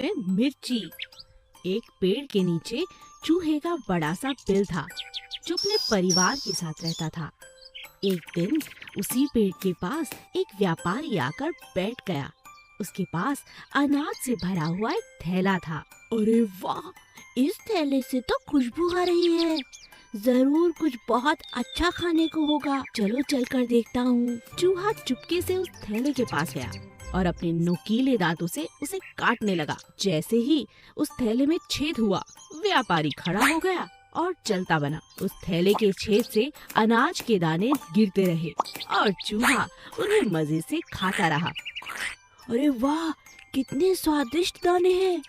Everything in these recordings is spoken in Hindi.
में मिर्ची। एक पेड़ के नीचे चूहे का बड़ा सा बिल था जो अपने परिवार के साथ रहता था। एक दिन उसी पेड़ के पास एक व्यापारी आकर बैठ गया। उसके पास अनाज से भरा हुआ एक थैला था। अरे वाह, इस थैले से तो खुशबू आ रही है। जरूर कुछ बहुत अच्छा खाने को होगा। चलो चलकर देखता हूँ। चूहा चुपके से उस थैले के पास गया और अपने नुकीले दांतों से उसे काटने लगा। जैसे ही उस थैले में छेद हुआ, व्यापारी खड़ा हो गया और चलता बना। उस थैले के छेद से अनाज के दाने गिरते रहे और चूहा उन्हें मजे से खाता रहा। अरे वाह, कितने स्वादिष्ट दाने हैं।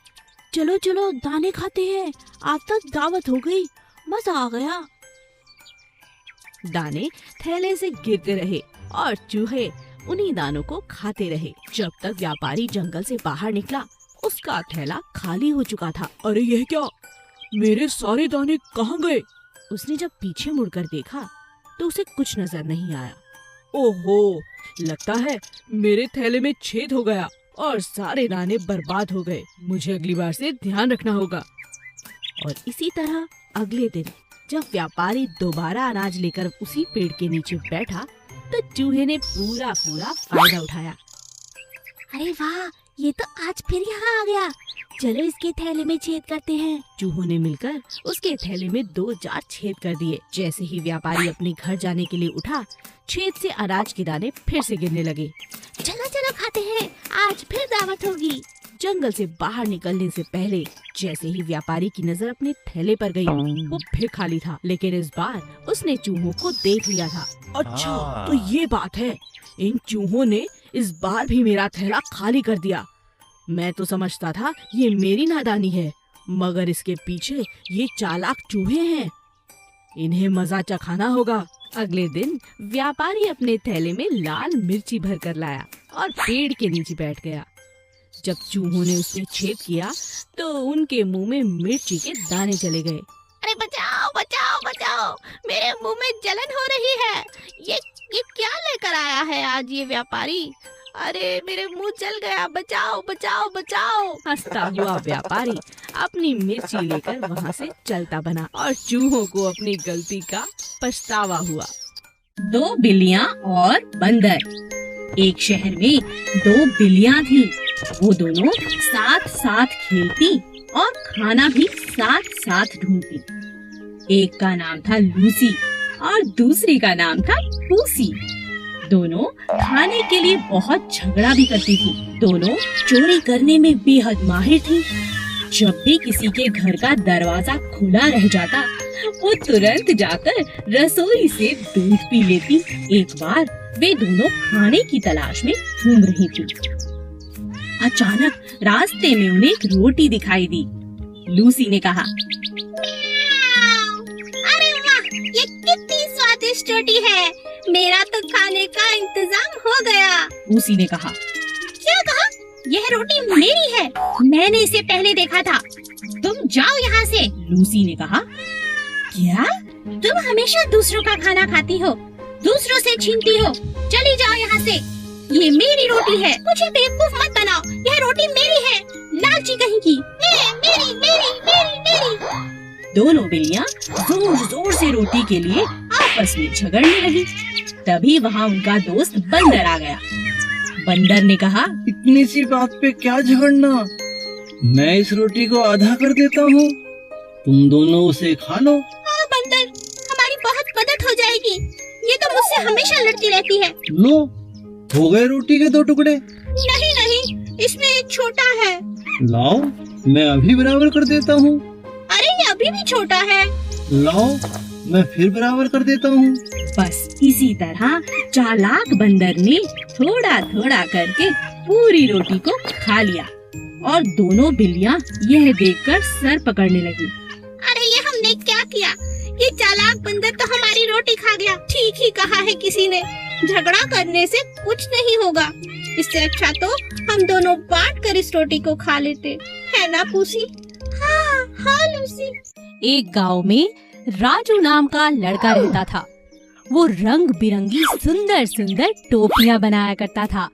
चलो चलो दाने खाते हैं। आज तक दावत हो गई, मजा आ गया। दाने थैले से गिरते रहे और चूहे उन्हीं दानों को खाते रहे। जब तक व्यापारी जंगल से बाहर निकला, उसका थैला खाली हो चुका था। अरे यह क्या, मेरे सारे दाने कहाँ गए? उसने जब पीछे मुड़कर देखा तो उसे कुछ नजर नहीं आया। ओहो, लगता है मेरे थैले में छेद हो गया और सारे दाने बर्बाद हो गए। मुझे अगली बार से ध्यान रखना होगा। और इसी तरह अगले दिन जब व्यापारी दोबारा अनाज लेकर उसी पेड़ के नीचे बैठा तो चूहे ने पूरा फायदा उठाया। अरे वाह, ये तो आज फिर यहाँ आ गया। चलो इसके थैले में छेद करते हैं। चूहों ने मिलकर उसके थैले में 2-4 छेद कर दिए। जैसे ही व्यापारी अपने घर जाने के लिए उठा, छेद से अनाज के दाने फिर से गिरने लगे। चलो चलो खाते हैं, आज फिर दावत होगी। जंगल से बाहर निकलने से पहले जैसे ही व्यापारी की नजर अपने थैले पर गई, वो फिर खाली था। लेकिन इस बार उसने चूहों को देख लिया था। अच्छा, तो ये बात है। इन चूहों ने इस बार भी मेरा थैला खाली कर दिया। मैं तो समझता था ये मेरी नादानी है, मगर इसके पीछे ये चालाक चूहे हैं। इन्हें मजा चखाना होगा। अगले दिन व्यापारी अपने थैले में लाल मिर्ची भर कर लाया और पेड़ के नीचे बैठ गया। जब चूहों ने उसमें छेद किया तो उनके मुंह में मिर्ची के दाने चले गए। अरे बचाओ बचाओ बचाओ, मेरे मुंह में जलन हो रही है। ये क्या लेकर आया है आज ये व्यापारी? अरे मेरे मुंह जल गया, बचाओ बचाओ बचाओ। हंसता हुआ व्यापारी अपनी मिर्ची लेकर वहाँ से चलता बना और चूहों को अपनी गलती का पछतावा हुआ। 2 बिल्लियाँ और बंदर। एक शहर में 2 बिल्लियाँ थीं। वो दोनों साथ साथ खेलती और खाना भी साथ साथ ढूंढती। एक का नाम था लूसी और दूसरी का नाम था पूसी। दोनों खाने के लिए बहुत झगड़ा भी करती थी। दोनों चोरी करने में बेहद माहिर थी। जब भी किसी के घर का दरवाजा खुला रह जाता, वो तुरंत जाकर रसोई से दूध पी लेती। एक बार वे दोनों खाने की तलाश में घूम रही थी। अचानक रास्ते में उन्हें एक रोटी दिखाई दी। लूसी ने कहा, अरे वाह, ये कितनी स्वादिष्ट रोटी है। मेरा तो खाने का इंतजाम हो गया। पूसी ने कहा, क्या कहा? यह रोटी मेरी है, मैंने इसे पहले देखा था। तुम जाओ यहाँ से। लूसी ने कहा, क्या? तुम हमेशा दूसरों का खाना खाती हो, दूसरों से छीनती हो। चली जाओ यहाँ से। ये मेरी रोटी है, मुझे बेवकूफ मत बनाओ। यह रोटी मेरी है, लालची कहीं की। मेरी मेरी मेरी मेरी। दोनों बिल्लियाँ जोर जोर से रोटी के लिए आपस में झगड़ने लगी। तभी वहाँ उनका दोस्त बंदर आ गया। बंदर ने कहा, इतनी सी बात पे क्या झगड़ना, मैं इस रोटी को आधा कर देता हूँ, तुम दोनों उसे खा लो। हाँ बंदर, हमारी बहुत मदद हो जाएगी। ये तो मुझसे हमेशा लड़ती रहती है। लो, हो गए रोटी के 2 टुकड़े। नहीं नहीं, इसमें एक छोटा है। लाओ, मैं अभी बराबर कर देता हूँ। अरे ये अभी भी छोटा है। लाओ, मैं फिर बराबर कर देता हूँ। बस इसी तरह चालाक बंदर ने थोड़ा थोड़ा करके पूरी रोटी को खा लिया और दोनों बिल्लियाँ यह देखकर सर पकड़ने लगी। अरे ये हमने क्या किया? ये चालाक बंदर तो हमारी रोटी खा गया। ठीक ही कहा है किसी ने, झगड़ा करने से कुछ नहीं होगा। इससे अच्छा तो हम दोनों बांट कर इस रोटी को खा लेते, है ना पूसी? हाँ हाँ लूसी। एक गांव में राजू नाम का लड़का रहता था। वो रंग बिरंगी सुंदर सुंदर टोपियां बनाया करता था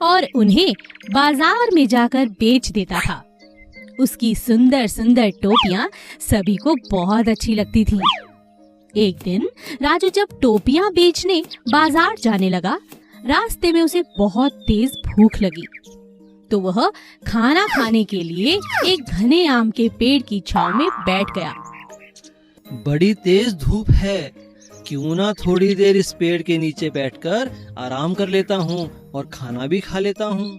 और उन्हें बाजार में जाकर बेच देता था। उसकी सुंदर सुंदर टोपियां सभी को बहुत अच्छी लगती थी। एक दिन राजू जब टोपियां बेचने बाजार जाने लगा, रास्ते में उसे बहुत तेज भूख लगी, तो वह खाना खाने के लिए एक घने आम के पेड़ की छांव में बैठ गया। बड़ी तेज धूप है, क्यों ना थोड़ी देर इस पेड़ के नीचे बैठकर आराम कर लेता हूँ और खाना भी खा लेता हूँ।